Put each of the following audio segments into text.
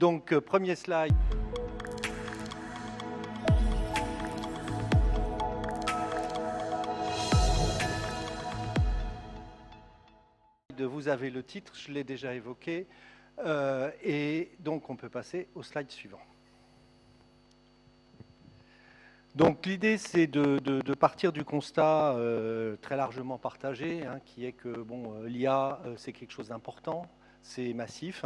Donc, premier slide. Vous avez le titre, je l'ai déjà évoqué, et donc on peut passer au slide suivant. Donc l'idée c'est de partir du constat très largement partagé, hein, qui est que bon, l'IA c'est quelque chose d'important, c'est massif.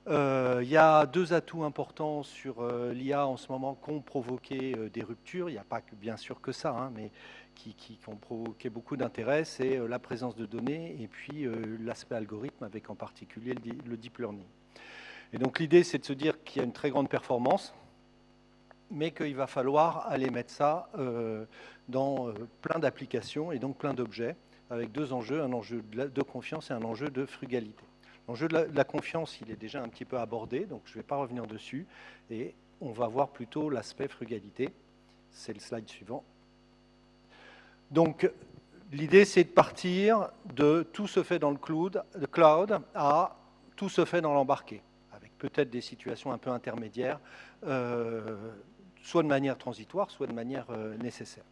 Il y a deux atouts importants sur l'IA en ce moment qui ont provoqué des ruptures. Il n'y a pas que, bien sûr que ça, hein, mais qui ont provoqué beaucoup d'intérêt. C'est la présence de données et puis l'aspect algorithme avec en particulier le deep learning. Et donc l'idée c'est de se dire qu'il y a une très grande performance, mais qu'il va falloir aller mettre ça dans plein d'applications et donc plein d'objets avec deux enjeux, un enjeu de confiance et un enjeu de frugalité. L'enjeu de la confiance, il est déjà un petit peu abordé, donc je ne vais pas revenir dessus. Et on va voir plutôt l'aspect frugalité. C'est le slide suivant. Donc, l'idée, c'est de partir de tout se fait dans le cloud à tout se fait dans l'embarqué, avec peut-être des situations un peu intermédiaires, soit de manière transitoire, soit de manière nécessaire.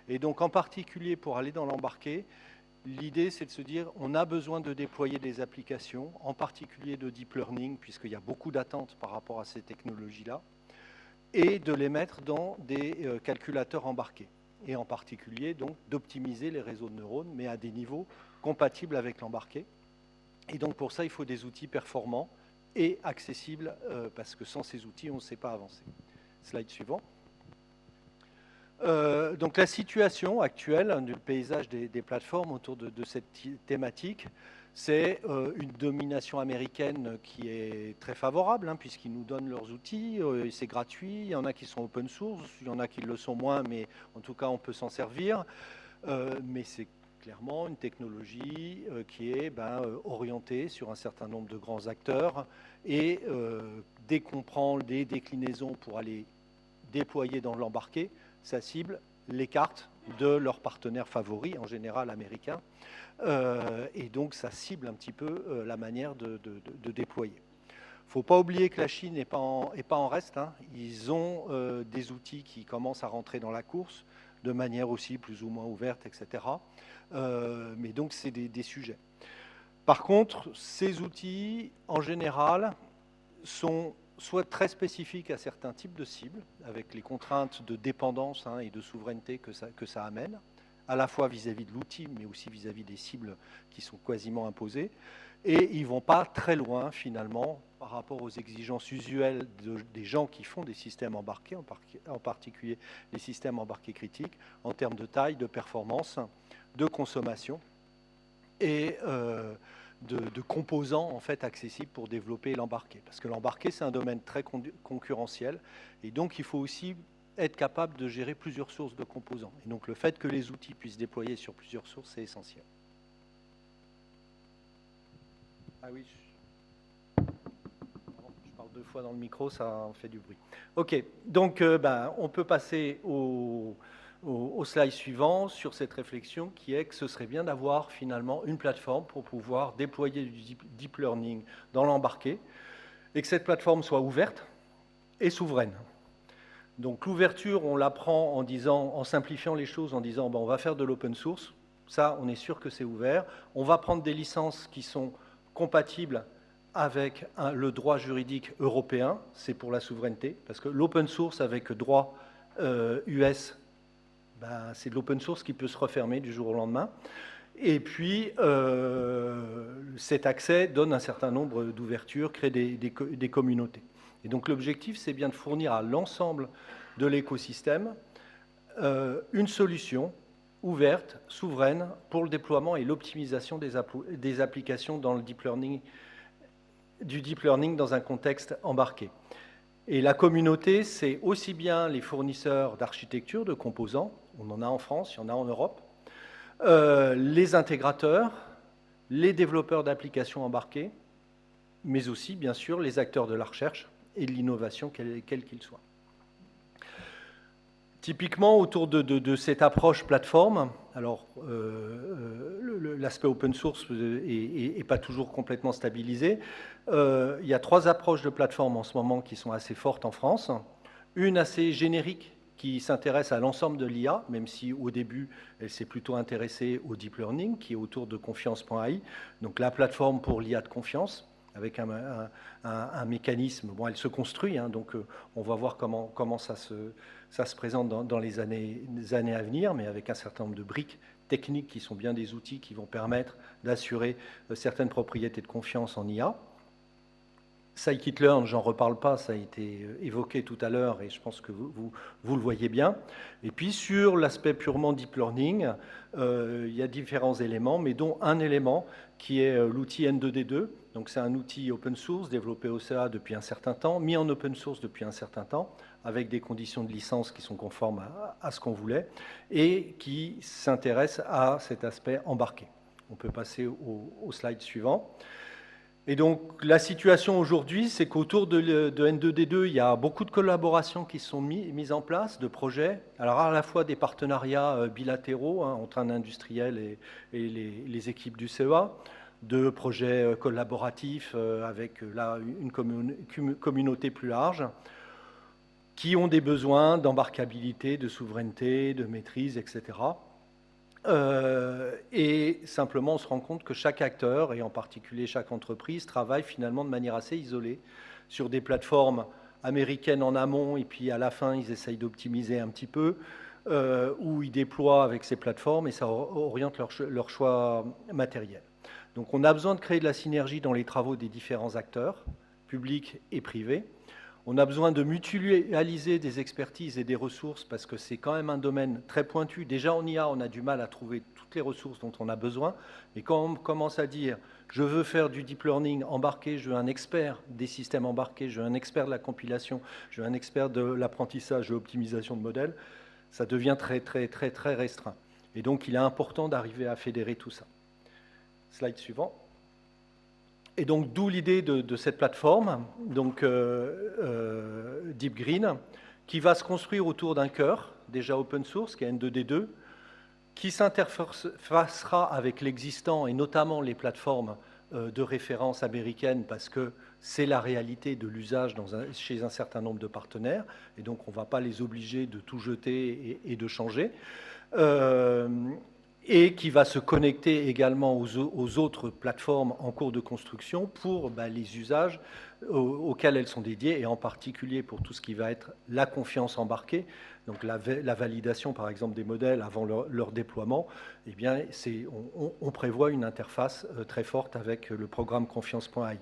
Et donc, en particulier, pour aller dans l'embarqué, l'idée, c'est de se dire on a besoin de déployer des applications, en particulier de deep learning, puisqu'il y a beaucoup d'attentes par rapport à ces technologies-là, et de les mettre dans des calculateurs embarqués. Et en particulier, donc, d'optimiser les réseaux de neurones, mais à des niveaux compatibles avec l'embarqué. Et donc, pour ça, il faut des outils performants et accessibles, parce que sans ces outils, on ne sait pas avancer. Slide suivant. Donc la situation actuelle du paysage des plateformes autour de cette thématique, c'est une domination américaine qui est très favorable, hein, puisqu'ils nous donnent leurs outils, c'est gratuit, il y en a qui sont open source, il y en a qui le sont moins, mais en tout cas on peut s'en servir. Mais c'est clairement une technologie qui est orientée sur un certain nombre de grands acteurs, et dès qu'on prend des déclinaisons pour aller déployer dans l'embarqué, ça cible les cartes de leurs partenaires favoris, en général américains, et donc ça cible un petit peu la manière de déployer. Il ne faut pas oublier que la Chine n'est pas en reste, hein. Ils ont des outils qui commencent à rentrer dans la course, de manière aussi plus ou moins ouverte, etc. Mais donc c'est des sujets. Par contre, ces outils, en général, sont soit très spécifiques à certains types de cibles, avec les contraintes de dépendance, hein, et de souveraineté que ça amène, à la fois vis-à-vis de l'outil, mais aussi vis-à-vis des cibles qui sont quasiment imposées. Et ils ne vont pas très loin, finalement, par rapport aux exigences usuelles des gens qui font des systèmes embarqués, en particulier les systèmes embarqués critiques, en termes de taille, de performance, de consommation et de composants en fait accessibles pour développer l'embarqué. Parce que l'embarqué, c'est un domaine très concurrentiel, et donc il faut aussi être capable de gérer plusieurs sources de composants. Et donc le fait que les outils puissent déployer sur plusieurs sources, c'est essentiel. Ah oui, je parle deux fois dans le micro, ça en fait du bruit. Ok, donc on peut passer au slide suivant sur cette réflexion qui est que ce serait bien d'avoir finalement une plateforme pour pouvoir déployer du deep learning dans l'embarqué et que cette plateforme soit ouverte et souveraine. Donc l'ouverture, on la prend en simplifiant les choses, en disant on va faire de l'open source, ça on est sûr que c'est ouvert, on va prendre des licences qui sont compatibles avec le droit juridique européen, c'est pour la souveraineté, parce que l'open source avec droit US, c'est de l'open source qui peut se refermer du jour au lendemain. Et puis, cet accès donne un certain nombre d'ouvertures, crée des communautés. Et donc l'objectif, c'est bien de fournir à l'ensemble de l'écosystème une solution ouverte, souveraine, pour le déploiement et l'optimisation des applications dans le deep learning, du deep learning dans un contexte embarqué. Et la communauté, c'est aussi bien les fournisseurs d'architecture, de composants, on en a en France, il y en a en Europe, les intégrateurs, les développeurs d'applications embarquées, mais aussi, bien sûr, les acteurs de la recherche et de l'innovation, quels qu'ils soient. Typiquement, autour de cette approche plateforme, Alors, l'aspect open source n'est pas toujours complètement stabilisé. Il y a 3 approches de plateforme en ce moment qui sont assez fortes en France. Une assez générique qui s'intéresse à l'ensemble de l'IA, même si au début, elle s'est plutôt intéressée au deep learning, qui est autour de confiance.ai, donc la plateforme pour l'IA de confiance, avec un mécanisme. Bon, elle se construit, hein, donc on va voir comment ça se présente dans les années à venir, mais avec un certain nombre de briques techniques qui sont bien des outils qui vont permettre d'assurer certaines propriétés de confiance en IA. Scikit-learn, j'en reparle pas, ça a été évoqué tout à l'heure et je pense que vous le voyez bien. Et puis sur l'aspect purement deep learning, il y a différents éléments, mais dont un élément qui est l'outil N2D2. Donc c'est un outil open source développé au CA depuis un certain temps, mis en open source depuis un certain temps, avec des conditions de licence qui sont conformes à ce qu'on voulait, et qui s'intéresse à cet aspect embarqué. On peut passer au slide suivant. Et donc, la situation aujourd'hui, c'est qu'autour de N2D2, il y a beaucoup de collaborations qui sont mises en place, de projets. Alors, à la fois des partenariats bilatéraux entre un industriel et les équipes du CEA, de projets collaboratifs avec là, une communauté plus large, qui ont des besoins d'embarquabilité, de souveraineté, de maîtrise, etc. Et simplement, on se rend compte que chaque acteur, et en particulier chaque entreprise, travaille finalement de manière assez isolée sur des plateformes américaines en amont, et puis à la fin, ils essayent d'optimiser un petit peu, où ils déploient avec ces plateformes, et ça oriente leur choix matériel. Donc on a besoin de créer de la synergie dans les travaux des différents acteurs, publics et privés. On a besoin de mutualiser des expertises et des ressources parce que c'est quand même un domaine très pointu. Déjà en IA, on a du mal à trouver toutes les ressources dont on a besoin. Mais quand on commence à dire « je veux faire du deep learning embarqué, je veux un expert des systèmes embarqués, je veux un expert de la compilation, je veux un expert de l'apprentissage et l'optimisation de modèles », ça devient très, très, très, très restreint. Et donc, il est important d'arriver à fédérer tout ça. Slide suivant. Et donc, d'où l'idée de cette plateforme, donc Deep Green, qui va se construire autour d'un cœur, déjà open source, qui est N2D2, qui s'interfacera avec l'existant et notamment les plateformes de référence américaines parce que c'est la réalité de l'usage chez un certain nombre de partenaires. Et donc, on ne va pas les obliger de tout jeter et de changer. Et qui va se connecter également aux autres plateformes en cours de construction pour les usages auxquels elles sont dédiées, et en particulier pour tout ce qui va être la confiance embarquée, donc la validation par exemple des modèles avant leur déploiement. Eh bien, on prévoit une interface très forte avec le programme confiance.ai.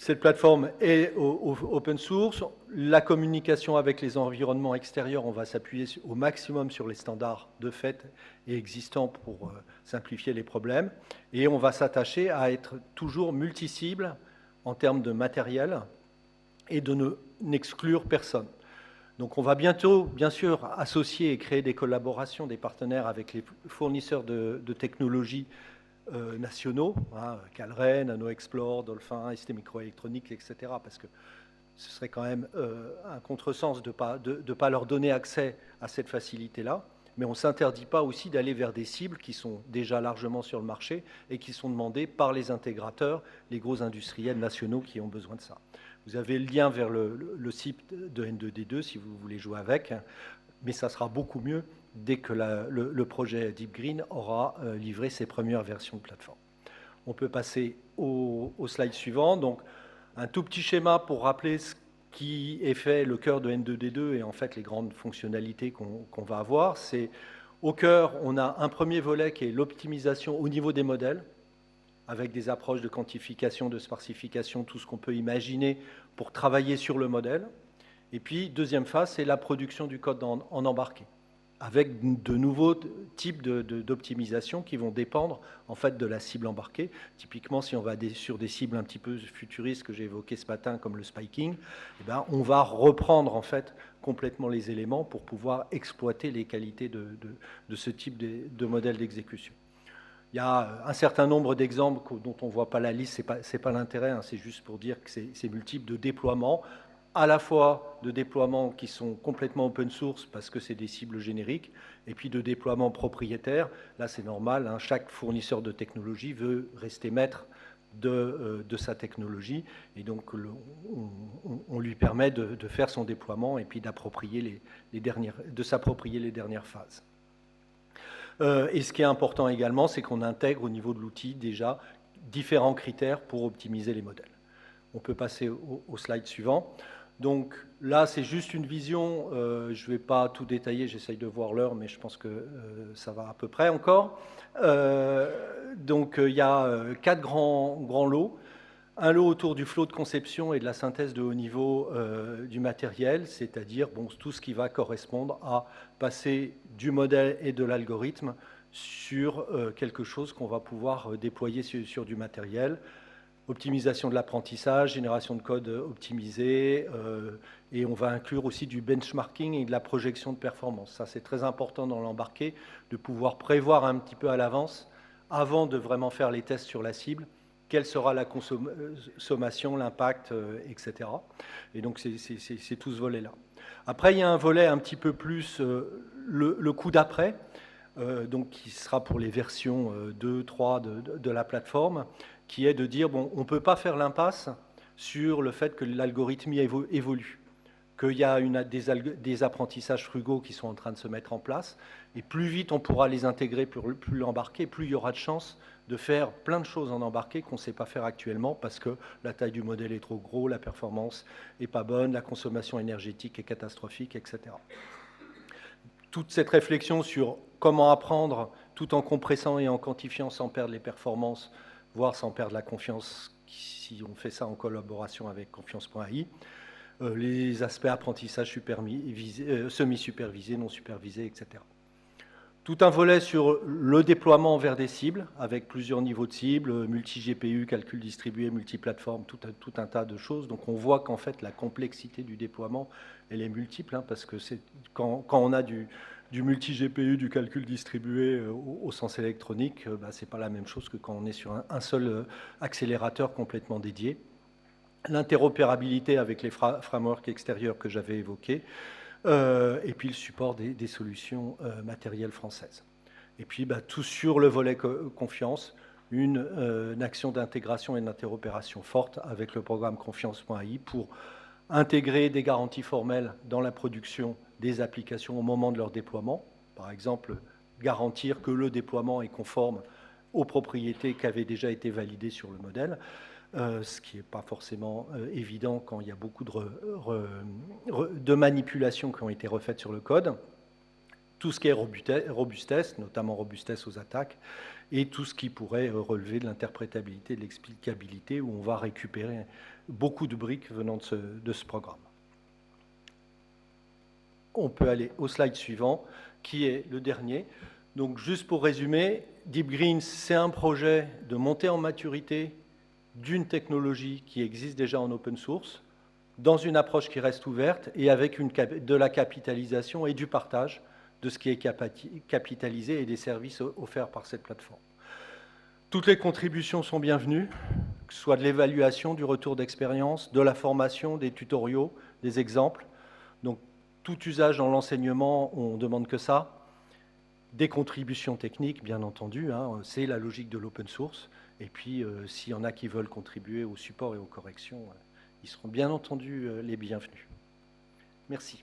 Cette plateforme est open source. La communication avec les environnements extérieurs, on va s'appuyer au maximum sur les standards de fait et existants pour simplifier les problèmes. Et on va s'attacher à être toujours multi-cible en termes de matériel et de n'exclure personne. Donc on va bientôt, bien sûr, associer et créer des collaborations, des partenaires avec les fournisseurs de technologies nationaux, Calren, NanoExplore, Dolphin, ST Microélectronique, etc. Parce que ce serait quand même un contresens de ne pas leur donner accès à cette facilité-là. Mais on ne s'interdit pas aussi d'aller vers des cibles qui sont déjà largement sur le marché et qui sont demandées par les intégrateurs, les gros industriels nationaux qui ont besoin de ça. Vous avez le lien vers le site de N2D2 si vous voulez jouer avec, mais ça sera beaucoup mieux dès que le projet Deep Green aura livré ses premières versions de plateforme. On peut passer au slide suivant. Donc, un tout petit schéma pour rappeler ce qui est fait le cœur de N2D2 et en fait les grandes fonctionnalités qu'on va avoir. C'est au cœur, on a un premier volet qui est l'optimisation au niveau des modèles, avec des approches de quantification, de sparsification, tout ce qu'on peut imaginer pour travailler sur le modèle. Et puis, deuxième phase, c'est la production du code en embarqué, avec de nouveaux types d'optimisation qui vont dépendre en fait de la cible embarquée. Typiquement, si on va sur des cibles un petit peu futuristes que j'ai évoquées ce matin, comme le spiking, eh ben, on va reprendre en fait complètement les éléments pour pouvoir exploiter les qualités de ce type de modèle d'exécution. Il y a un certain nombre d'exemples dont on ne voit pas la liste, ce n'est pas l'intérêt, hein, c'est juste pour dire que c'est multiple de déploiement à la fois de déploiements qui sont complètement open source parce que c'est des cibles génériques, et puis de déploiements propriétaires. Là, c'est normal, hein, chaque fournisseur de technologie veut rester maître de sa technologie, et donc on lui permet de faire son déploiement et puis d'approprier de s'approprier les dernières phases. Et ce qui est important également, c'est qu'on intègre au niveau de l'outil déjà différents critères pour optimiser les modèles. On peut passer au slide suivant. Donc là, c'est juste une vision. Je ne vais pas tout détailler, j'essaye de voir l'heure, mais je pense que ça va à peu près encore. Donc il y a 4 grands lots. Un lot autour du flot de conception et de la synthèse de haut niveau du matériel, c'est-à-dire tout ce qui va correspondre à passer du modèle et de l'algorithme sur quelque chose qu'on va pouvoir déployer sur du matériel. Optimisation de l'apprentissage, génération de code optimisé, et on va inclure aussi du benchmarking et de la projection de performance. Ça, c'est très important dans l'embarqué, de pouvoir prévoir un petit peu à l'avance, avant de vraiment faire les tests sur la cible, quelle sera la consommation, l'impact, etc. Et donc, c'est tout ce volet-là. Après, il y a un volet un petit peu plus le coup d'après, donc qui sera pour les versions 2, 3 de la plateforme, qui est de dire, bon, on ne peut pas faire l'impasse sur le fait que l'algorithme évolue, qu'il y a des apprentissages frugaux qui sont en train de se mettre en place, et plus vite on pourra les intégrer, plus l'embarquer, plus il y aura de chances de faire plein de choses en embarqué qu'on ne sait pas faire actuellement parce que la taille du modèle est trop gros, la performance n'est pas bonne, la consommation énergétique est catastrophique, etc. Toute cette réflexion sur comment apprendre tout en compressant et en quantifiant sans perdre les performances, voire sans perdre la confiance, si on fait ça en collaboration avec Confiance.ai, les aspects apprentissage semi-supervisé, non supervisé, etc. Tout un volet sur le déploiement vers des cibles, avec plusieurs niveaux de cibles, multi-GPU, calcul distribué, multiplateforme, tout un tas de choses. Donc on voit qu'en fait la complexité du déploiement, elle est multiple, hein, parce que quand on a du multi-GPU, du calcul distribué au sens électronique, ce n'est pas la même chose que quand on est sur un seul accélérateur complètement dédié. L'interopérabilité avec les frameworks extérieurs que j'avais évoqués, et puis le support des solutions matérielles françaises. Et puis tout sur le volet confiance, une action d'intégration et d'interopération forte avec le programme Confiance.ai pour intégrer des garanties formelles dans la production des applications au moment de leur déploiement. Par exemple, garantir que le déploiement est conforme aux propriétés qui avaient déjà été validées sur le modèle. Ce qui n'est pas forcément évident quand il y a beaucoup de manipulations qui ont été refaites sur le code. Tout ce qui est robustesse, notamment robustesse aux attaques, et tout ce qui pourrait relever de l'interprétabilité, de l'explicabilité, où on va récupérer beaucoup de briques venant de ce programme. On peut aller au slide suivant, qui est le dernier. Donc, juste pour résumer, Deep Green, c'est un projet de montée en maturité d'une technologie qui existe déjà en open source, dans une approche qui reste ouverte et avec de la capitalisation et du partage de ce qui est capitalisé et des services offerts par cette plateforme. Toutes les contributions sont bienvenues, que ce soit de l'évaluation, du retour d'expérience, de la formation, des tutoriaux, des exemples. Donc, tout usage dans l'enseignement, on ne demande que ça. Des contributions techniques, bien entendu, hein, c'est la logique de l'open source. Et puis, s'il y en a qui veulent contribuer au support et aux corrections, ils seront bien entendu les bienvenus. Merci.